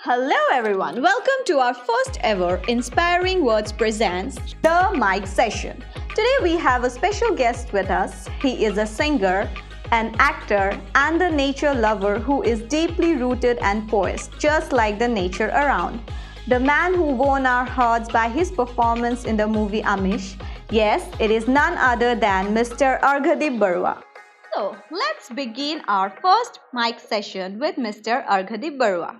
Hello everyone, welcome to our first ever Inspiring Wordzz presents The Mic Session. Today we have a special guest with us. He is a singer, an actor and a nature lover who is deeply rooted and poised, just like the nature around. The man who won our hearts by his performance in the movie Aamis. Yes, it is none other than Mr. Arghadeep Baruah. So, let's begin our first mic session with Mr. Arghadeep Baruah.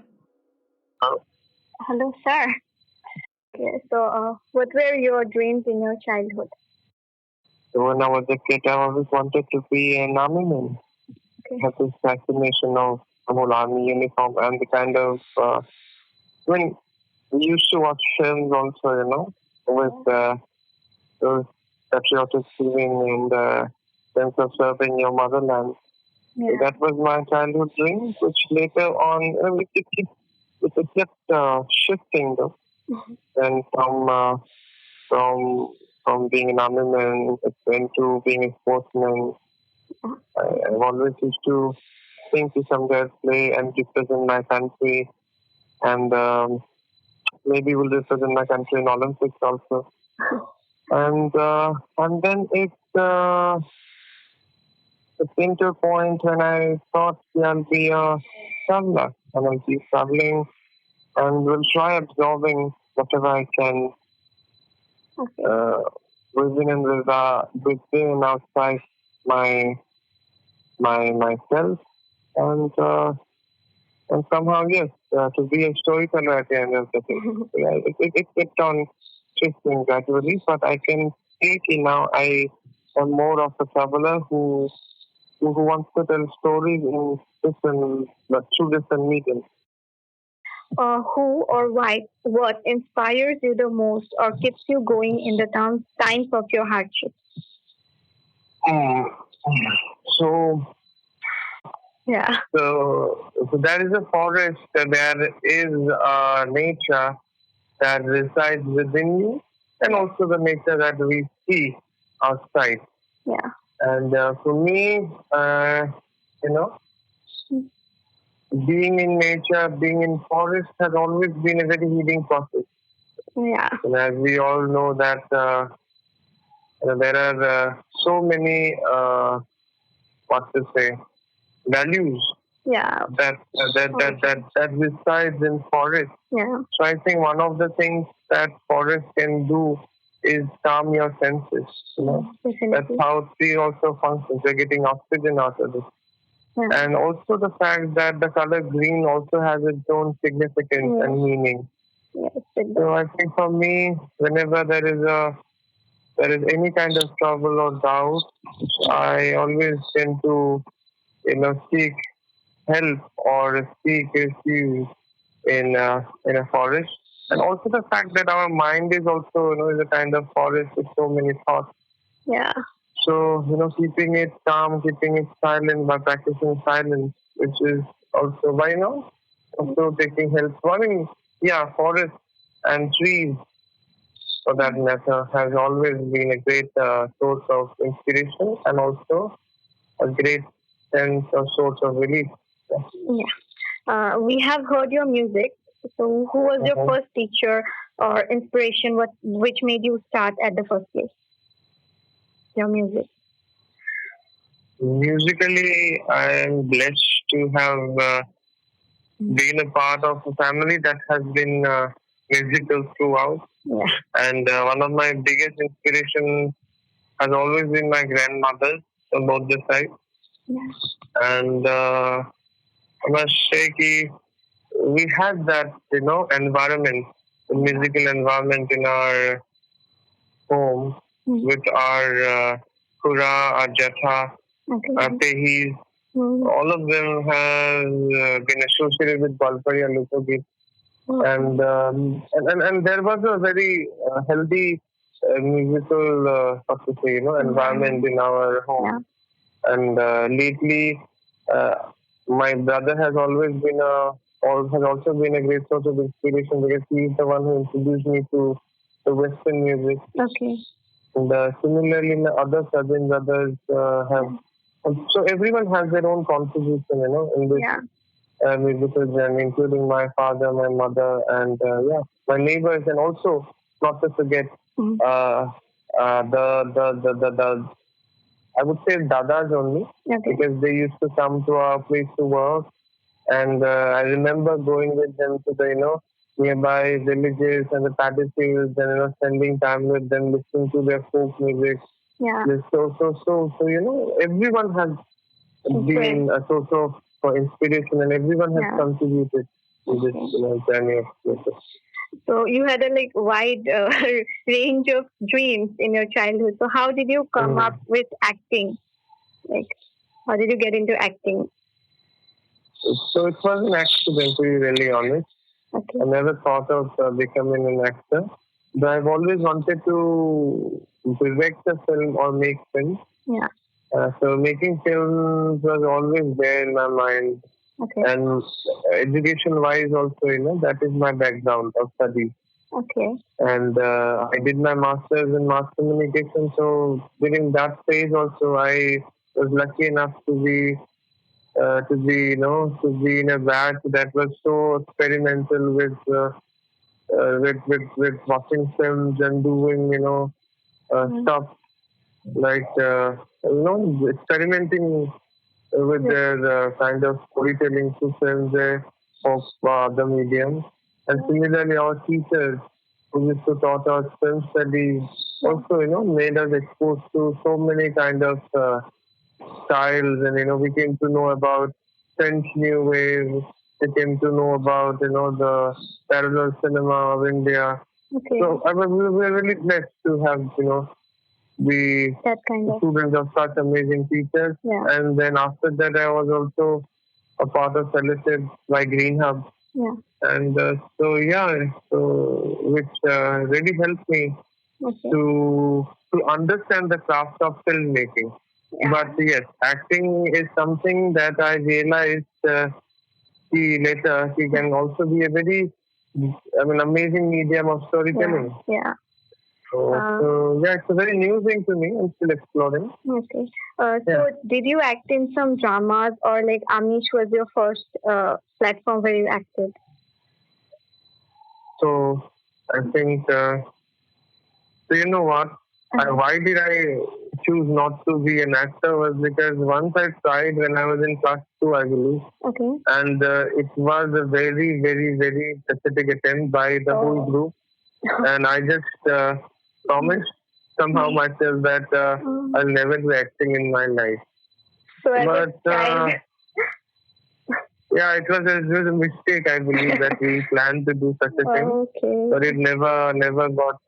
Hello, sir. What were your dreams in your childhood? So when I was a kid, I always wanted to be an army man. Okay. I had this fascination of the whole army uniform and the kind of, when we used to watch films also, with those patriotic feeling and sense of serving your motherland. Yeah. So that was my childhood dream, which later on, it kept shifting though. And from being an army man, it went to being a sportsman. I've always used to think to somewhere play and represent my country, and maybe will represent my country in Olympics also. And then it came to a point when I thought I'll be a traveler, and I'll keep traveling, and will try absorbing whatever I can Okay. within and within and outside myself, and somehow yes, to be a storyteller at the end of the day. Yeah, it kept on shifting gradually, but I can see now I am more of a traveler who wants to tell stories in different but through different mediums. Who or why, what inspires you the most or keeps you going in the times of your hardship? Mm. So Yeah. So there is a forest, there is nature that resides within you, and also the nature that we see outside. Yeah. And for me, being in nature, being in forest has always been a very healing process. Yeah. And as we all know that there are so many, what to say, values Yeah. that resides in forest. Yeah. So I think one of the things that forest can do is calm your senses. That's Definitely. how tree also functions. You're getting oxygen out of it. Yeah. And also the fact that the color green also has its own significance and meaning. Yes, it does. So I think for me, whenever there is any kind of trouble or doubt, I always tend to seek help or seek refuge in a forest. And also the fact that our mind is also is a kind of forest with so many thoughts. Yeah. So keeping it calm, keeping it silent by practicing silence, which is also by also taking help. I mean, yeah, forest and trees for that matter has always been a great source of inspiration and also a great sense of source of relief. Yeah. We have heard your music. So, who was your first teacher or inspiration? Which made you start at the first place? Your music. Musically, I am blessed to have been a part of a family that has been musical throughout. Yeah. And one of my biggest inspirations has always been my grandmother on both the sides. Yeah. And I must say we had that, environment, the musical environment in our home with our Kura, our Jatha, our Tehis. All of them have been associated with Balpari and Lukogit. And there was a very healthy musical, environment in our home. Yeah. And lately, my brother has also been a great source of inspiration because he is the one who introduced me to the Western music. Okay. And similarly, my other cousin brothers have. So everyone has their own contribution, in this. Yeah. musicians, and including my father, my mother, and my neighbors, and also not to forget uh, the I would say dadas only, because they used to come to our place to work, and I remember going with them to the nearby villages and the paddy fields, and spending time with them, listening to their folk music. Yeah. So everyone has been a source of for inspiration, and everyone has contributed to this journey of theatre. So you had a wide range of dreams in your childhood. So how did you come up with acting? Like, how did you get into acting? So it was an accident, to be really honest. Okay. I never thought of becoming an actor, but I've always wanted to direct a film or make films. Yeah. So making films was always there in my mind. Okay. And education-wise also, that is my background of study. Okay. And I did my master's in mass communication. So during that phase also, I was lucky enough to be in a batch that was so experimental with watching films and doing stuff like experimenting with their kind of storytelling through films of the medium. And similarly, our teachers who used to taught us film studies also made us exposed to so many kind of styles, and we came to know about French New Wave. We came to know about the parallel cinema of India. Okay. So we were really blessed to have the that kind of students of such amazing teachers. Yeah. And then after that, I was also a part of fellowship by Green Hub. Yeah. And which really helped me to understand the craft of filmmaking. Yeah. But yes, acting is something that I realized later. He can also be a very, amazing medium of storytelling. Yeah. So it's a very new thing to me. I'm still exploring. Okay. So did you act in some dramas, or Aamis was your first platform where you acted? So I think, so you know what? Why did I choose not to be an actor was because once I tried when I was in class 2, I believe. Okay. And it was a very, very, very pathetic attempt by the whole group. And I just promised somehow myself that I'll never do acting in my life. So it was a mistake, I believe, that we planned to do such a thing. Okay. But it never got...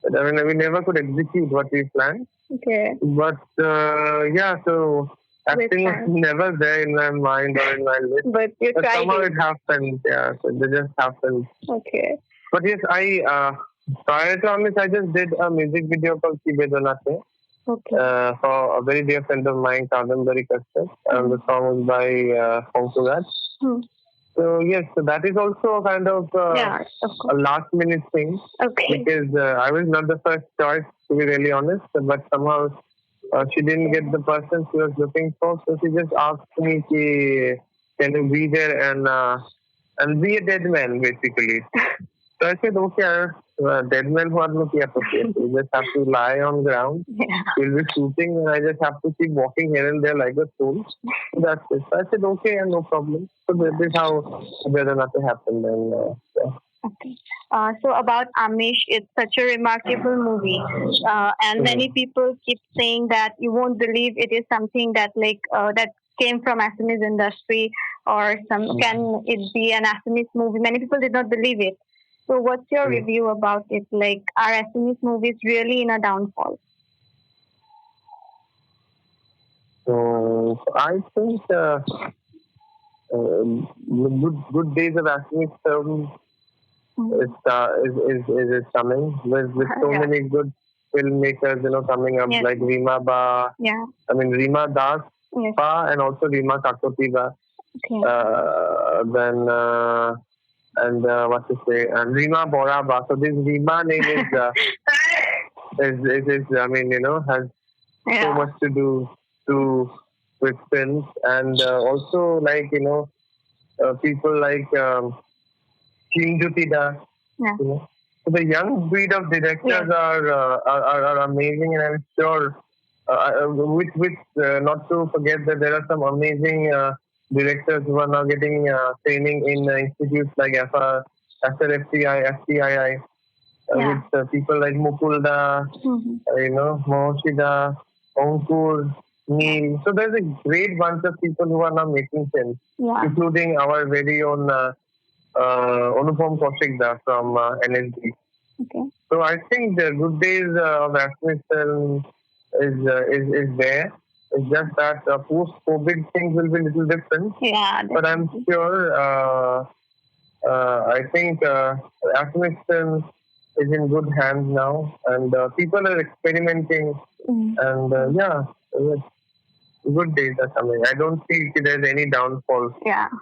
we never could execute what we planned. Okay. But so acting was never there in my mind or in my list. But you tried somehow it happened. Yeah, so it just happened. Okay. But yes, prior to Aamis, I just did a music video called Kibe Donate. Okay. For a very dear friend of mine, Dhritisikha. The song was by Portugal. So yes, so that is also a kind of a last minute thing. Okay. Because I was not the first choice, to be really honest, but somehow she didn't get the person she was looking for, so she just asked me, can you be there and be a dead man, basically. So I said, okay, dead man what you just have to lie on ground. Yeah. We'll be shooting, and I just have to keep walking here and there like a fool. So that's it. So I said, okay, no problem. So this is how Vedanath happened. And Okay. So about Aamis, it's such a remarkable movie, and many people keep saying that you won't believe it is something that that came from Assamese industry, or can it be an Assamese movie? Many people did not believe it. So what's your review about it? Are Assamese movies really in a downfall? So I think good days of Assamese film is coming with so many good filmmakers, coming up like Rima Ba. Yeah. Rima Das Ba and also Rima Kakoti Ba. Okay. Then and what to say, and Rima Bora Ba. So this Rima name is has so much to do with films, and also people like Kim Jutida. Yeah. You know. So the young breed of directors are amazing, and I'm sure, not to forget that there are some amazing directors who are now getting training in institutes like SRFTI, FTII, with people like Mukulda, Mohoshida, Onkur, Neil. So there's a great bunch of people who are now making films, including our very own Anupam Kaushikda from NSD. Okay. So I think the good days of Aamis film is there. It's just that post-COVID things will be a little different. Yeah. But I'm sure, I think Aamis film is in good hands now, and people are experimenting, and good days are coming. I don't see there's any downfall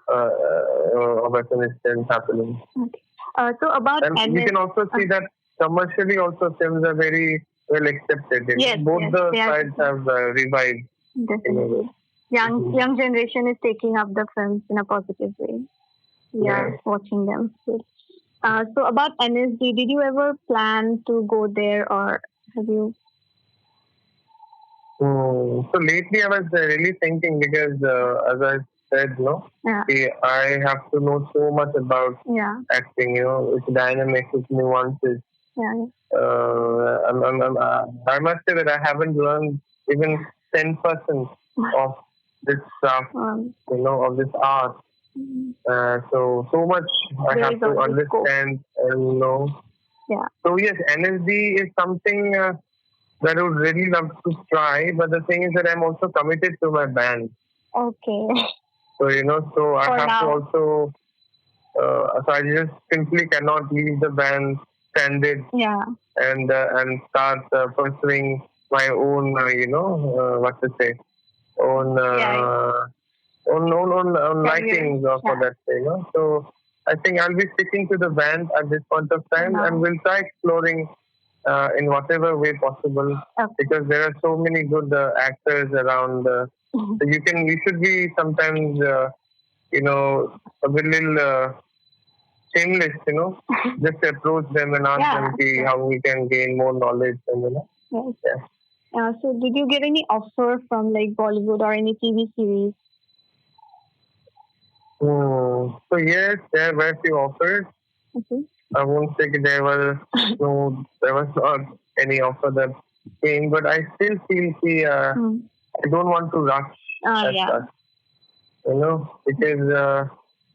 of Afghanistan happening. Okay. So about and we can also see that commercially also films are very well accepted. Both the sides have revived. Definitely. Young generation is taking up the films in a positive way. We are watching them. So about NSD, did you ever plan to go there, or have you? So lately I was really thinking, because as I said, I have to know so much about acting, its dynamics, its nuances. I must say that I haven't learned even 10% of this stuff, of this art. So much I have to understand and know. Yeah. So yes, NSD is something that I would really love to try, but the thing is that I'm also committed to my band. Okay. So so I have to also. So I just simply cannot leave the band candid. And start pursuing my own, own likings for that, So I think I'll be sticking to the band at this point of time, and we'll try exploring in whatever way possible, because there are so many good actors around. So you should be sometimes, a little shameless, just approach them and ask them how we can gain more knowledge, and So did you get any offer from like Bollywood or any TV series? So yes, there were few offers. Okay. I won't say there was not any offer that came, but I still feel I don't want to rush such, because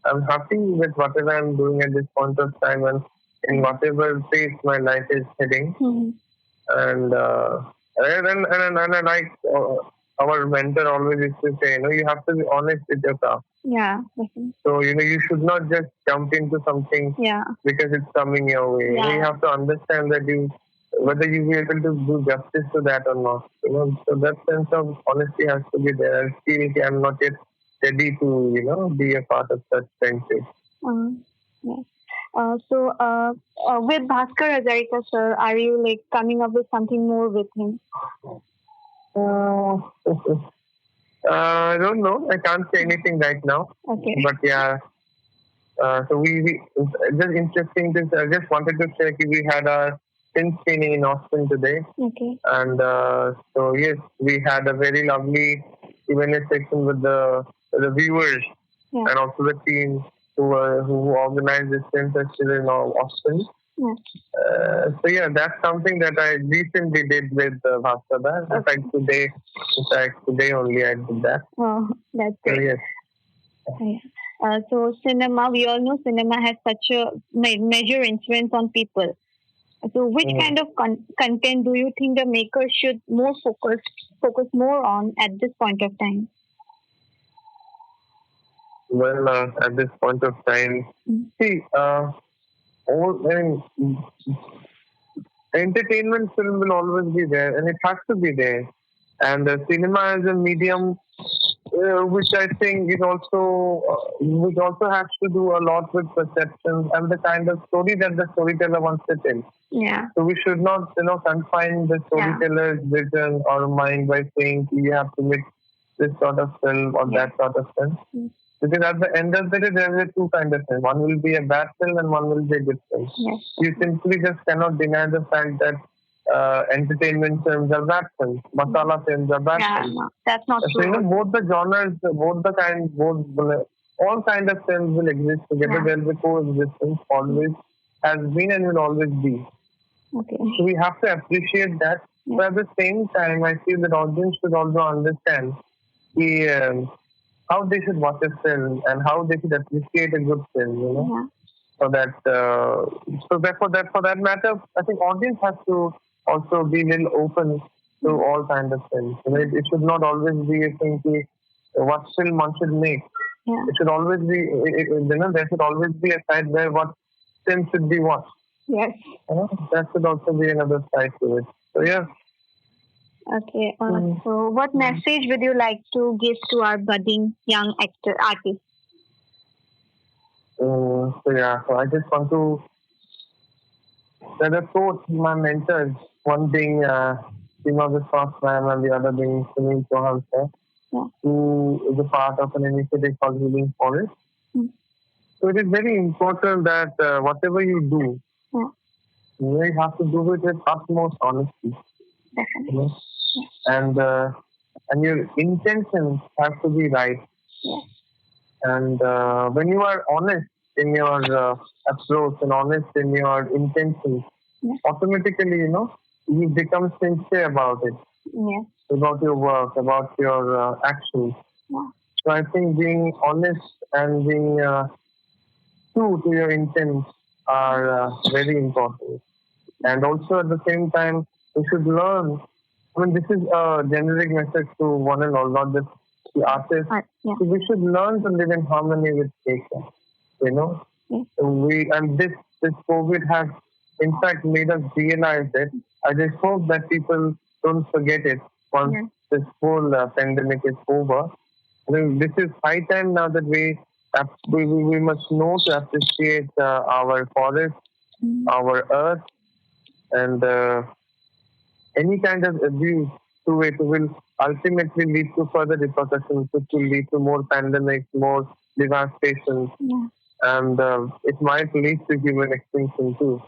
I'm happy with whatever I'm doing at this point of time, and in whatever pace my life is heading. And I like our mentor always used to say, you have to be honest with yourself. Yeah. Definitely. So you should not just jump into something because it's coming your way. You have to understand that whether you will be able to do justice to that or not. So that sense of honesty has to be there. I feel I'm not yet ready to be a part of such friendship. Yes. So with Bhaskar Hazarika sir, are you like coming up with something more with him? I don't know. I can't say anything right now. Okay. But yeah. So we just interesting. I just wanted to say we had our film screening in Austin today. Okay. And so yes, we had a very lovely Q&A section with the viewers and also the team who organized this film festival in Austin. So yeah, that's something that I recently did with Bhaskar. In fact, today only I did that. Oh, that's great. So, yes. So cinema, we all know cinema has such a major influence on people. So which kind of content do you think the makers should more focus more on at this point of time? Well, at this point of time, see, entertainment film will always be there, and it has to be there. And cinema as a medium, which I think is also which also has to do a lot with perceptions and the kind of story that the storyteller wants to tell. Yeah. So we should not, confine the storyteller's vision or mind by saying you have to make this sort of film or that sort of film. Because at the end of the day, there are two kinds of films. One will be a bad film and one will be a good film. Yes. You simply just cannot deny the fact that entertainment films are bad films, masala films are bad Yeah, films. no, that's not So true. both the genres, both the kind, both all kind of films will exist together. Yeah. There will be coexistence, always has been and will always be. Okay. So we have to appreciate that. Yeah. But at the same time, I feel that audience should also understand how they should watch a film and how they should appreciate a good film. Yeah. So that for that matter, I think audience has to also be a little open to all kinds of films. It should not always be a thing what film one should make. Yeah. It should always be there should always be a side where what film should be watched. Yes. That should also be another side to it. So yeah. Okay. So, what message would you like to give to our budding young artists? So I just want to. There are both my mentors. One being Seema Viswas ma'am and the other being Sunil Chauhan sir, who is a part of an initiative called Healing Forest. So it is very important that whatever you do, you have to do it with utmost honesty. Definitely. And your intentions have to be right. Yes. And when you are honest in your approach and honest in your intentions, automatically, you become sincere about it, about your work, about your actions. So I think being honest and being true to your intents are very important. And also at the same time, we should learn. I mean, this is a generic message to one and all, not just the artists. So we should learn to live in harmony with nature. This COVID has in fact made us realize it. I just hope that people don't forget it once this whole pandemic is over. I mean, this is high time now that we must know to appreciate our forest, our earth, and any kind of abuse to it will ultimately lead to further repercussions, which will lead to more pandemics, more devastation, and it might lead to human extinction too.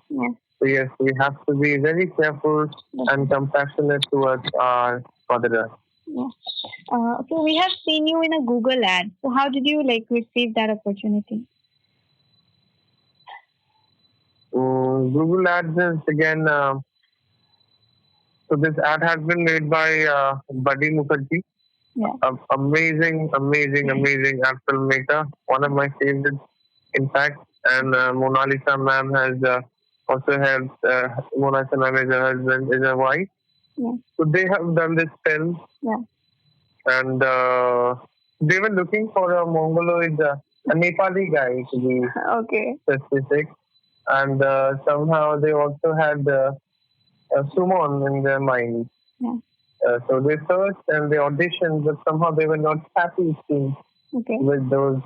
So yes, we have to be very careful and compassionate towards our Mother Earth. So we have seen you in a Google ad. So how did you receive that opportunity? Google Ads is again. So this ad has been made by Buddy Mukherjee, amazing ad filmmaker, one of my favorites, in fact. And Mona Lisa ma'am has also helped. Mona Lisa ma'am is her husband, is a wife. So they have done this film, and they were looking for a Mongoloid, a Nepali guy to be specific, and somehow they also had Sumon in their mind. So they searched and they auditioned, but somehow they were not happy with those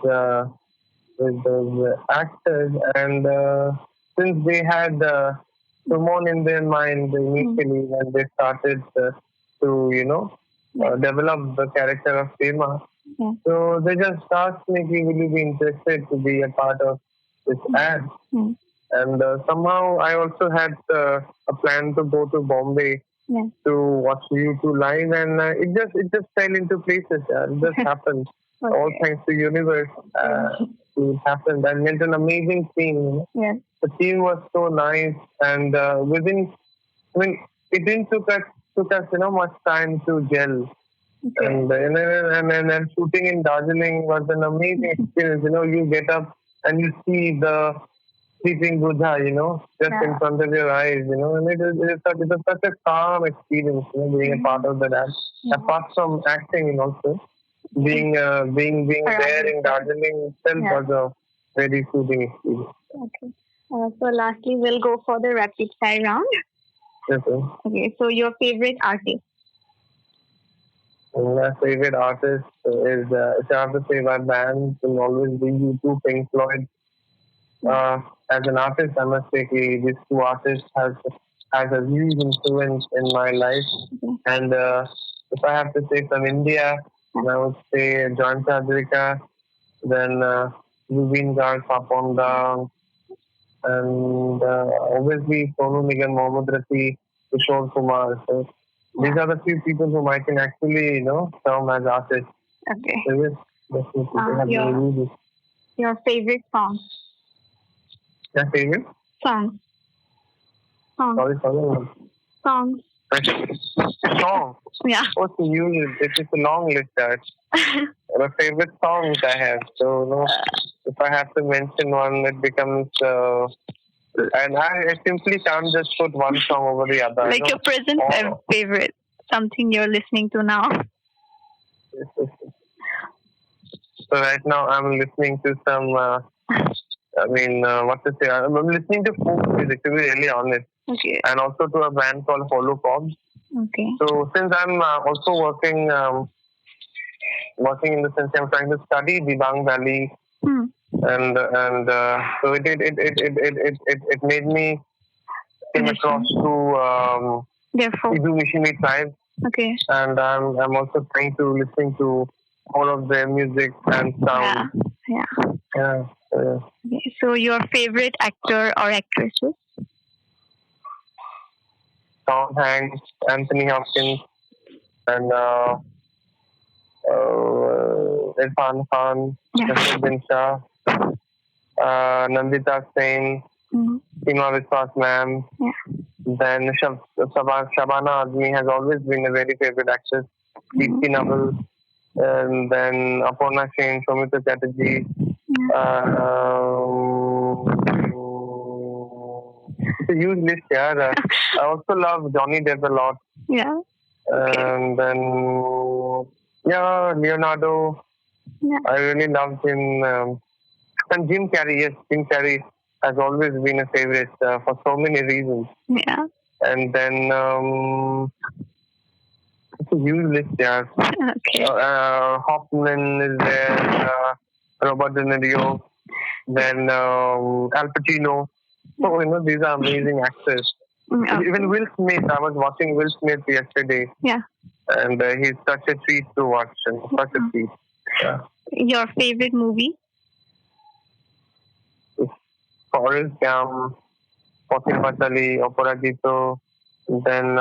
actors. And since they had Sumon in their mind initially, when they started to develop the character of Fema, so they just asked me, "Will you be interested to be a part of this ad?" And somehow I also had a plan to go to Bombay to watch U2 live, and it just fell into places. It just happened. All thanks to universe, it happened. And it's an amazing team. The team was so nice, and it didn't took us much time to gel. And shooting in Darjeeling was an amazing experience. You get up and you see the sleeping Buddha, just in front of your eyes, and it is such a calm experience, being a part of that act. Apart from acting, also being there in Darjeeling itself was a very soothing experience. Okay. So lastly, we'll go for the rapid fire round. Okay. So your favorite artist? My favorite artist is, if I have to say my band, will always be U2, Pink Floyd. As an artist, I must say these two artists has a huge influence in my life. And if I have to say from India, I would say Dhritisikha, then Zubeen Garg, Papon Da, and obviously Sonu Nigam, Mohammad Rafi, Kishore Kumar. So these are the few people whom I can actually, term as artists. Okay. So yes, definitely they have been music. Your favorite song? Your favorite? Song. Sorry. Songs. Song. Yeah. What's the usual? It is a long list, guys. The favorite songs I have. So, if I have to mention one, it becomes. And I simply can't just put one song over the other. Like your present favorite, something you're listening to now. So right now I'm listening to some. What to say? I'm listening to folk music, to be really honest. Okay. And also to a band called Holopop. Okay. So since I'm also working in the sense I'm trying to study Dibang Valley, and so it made me came across to Idu Mishimi tribe. Okay. And I'm also trying to listen to all of their music and sound. Yeah. Okay. So your favorite actor or actresses? Tom Hanks, Anthony Hopkins, and Irfan Khan, Nasruddin Shah, Nandita Sen, Seema Biswas ma'am. Then Shabana Azmi has always been a very favorite actress. Deepti Naval, and then Aparna Sen, Soumitra Chatterjee. It's a huge list, yeah. I also love Johnny Depp a lot. Yeah. And then, Leonardo. Yeah. I really loved him. And Jim Carrey, yes, Jim Carrey has always been a favorite for so many reasons. Yeah. And then, it's a huge list, yeah. Okay. Hoffman is there, Robert De Niro, then Al Pacino. So, these are amazing actors. Okay. Even Will Smith, I was watching Will Smith yesterday. Yeah. And he's such a treat to watch, and such a treat. Yeah. Your favorite movie? Forrest Gump, Potin Patali, Operadito, then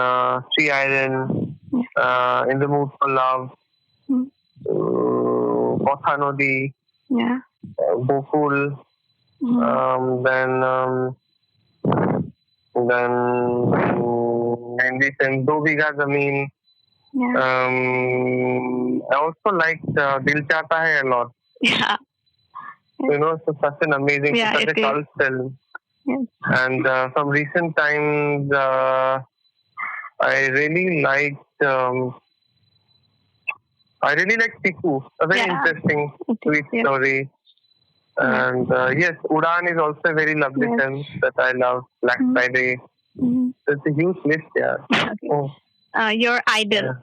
Three Iron, In the Mood for Love, Pothanodi, Bokul, then and Do Biga Zameen. I also liked Dil Chahta Hai a lot. Yeah. So such an amazing, such a cult film. Yes. And from recent times, I really liked Tiku, a very interesting, sweet story. And yes, Udan is also a very lovely film that I love. Black Friday. So it's a huge list, yeah. Okay. Your idol?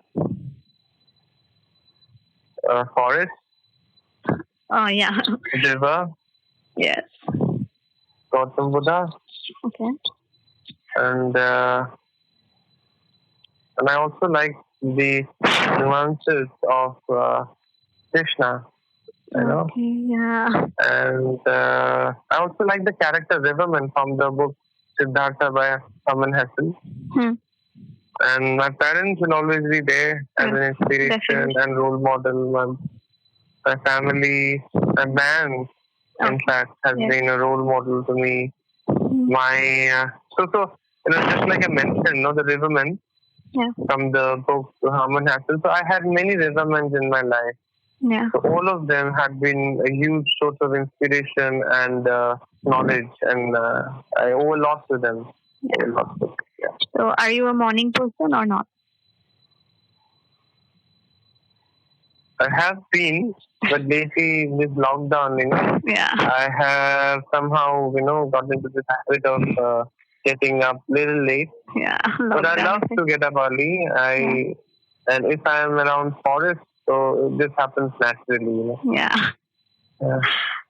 Forrest. Oh, yeah. Deva. Yes. Gautam Buddha. Okay. And I also like the nuances of Krishna. Okay, yeah. And I also like the character Riverman from the book Siddhartha by Aman Hesson. And my parents will always be there as an inspiration and role model. My family, my band, in fact, has been a role model to me. My just like I mentioned, the Riverman from the book Aman Hesson. So I had many Rivermans in my life. Yeah. So all of them had been a huge source of inspiration and knowledge, and I owe a lot to them. Yeah. So are you a morning person or not? I have been, but lately with lockdown, I have somehow, got into this habit of getting up a little late. Yeah. But I love to get up early. And if I am around forest, so this happens naturally. Yeah.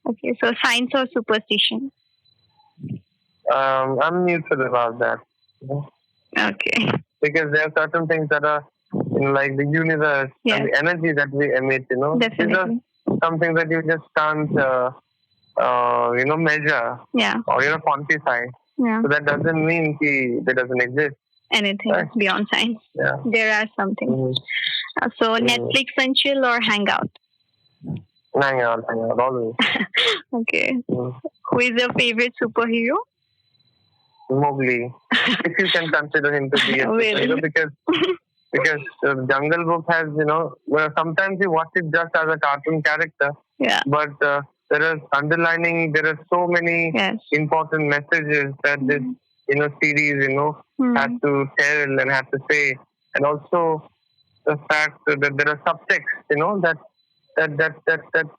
Okay, so science or superstition? I'm neutral about that. Okay. Because there are certain things that are like the universe and the energy that we emit, Definitely. something that you just can't, measure or quantify. Yeah. So that doesn't mean that doesn't exist. Anything beyond science. Yeah. There are something. So Netflix and chill or hangout? Hang out, always. Okay. Who is your favorite superhero? Mowgli. If you can consider him to be a superhero, because Jungle Book has, where sometimes you watch it just as a cartoon character, but there are so many important messages that this, series, had to tell and had to say, and also the fact that there are subtexts,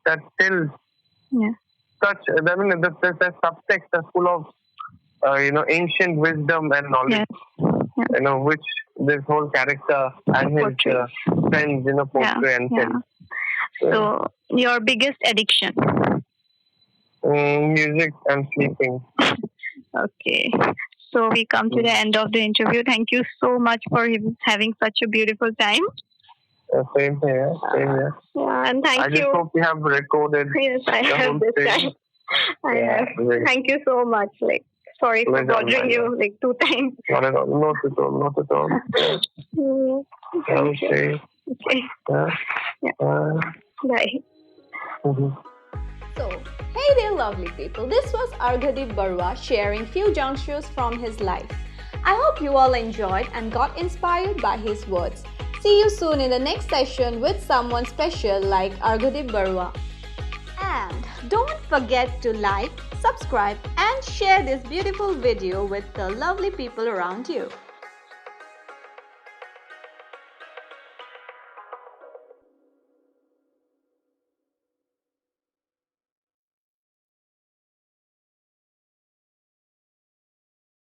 that still such. I mean, the subtext are full of, ancient wisdom and knowledge. Which this whole character and his friends, portray and tell. So, your biggest addiction? Music and sleeping. Okay. So, we come to the end of the interview. Thank you so much for having such a beautiful time. Same here. Yeah, and thank you. I just hope we have recorded. Yes, I have this time. I have. Thank you so much. Sorry for bothering you 2 times. Not at all. Not at all. Okay. Bye. So, hey there lovely people, this was Arghadeep Baruah sharing few junctures from his life. I hope you all enjoyed and got inspired by his words. See you soon in the next session with someone special like Arghadeep Baruah. And don't forget to like, subscribe and share this beautiful video with the lovely people around you.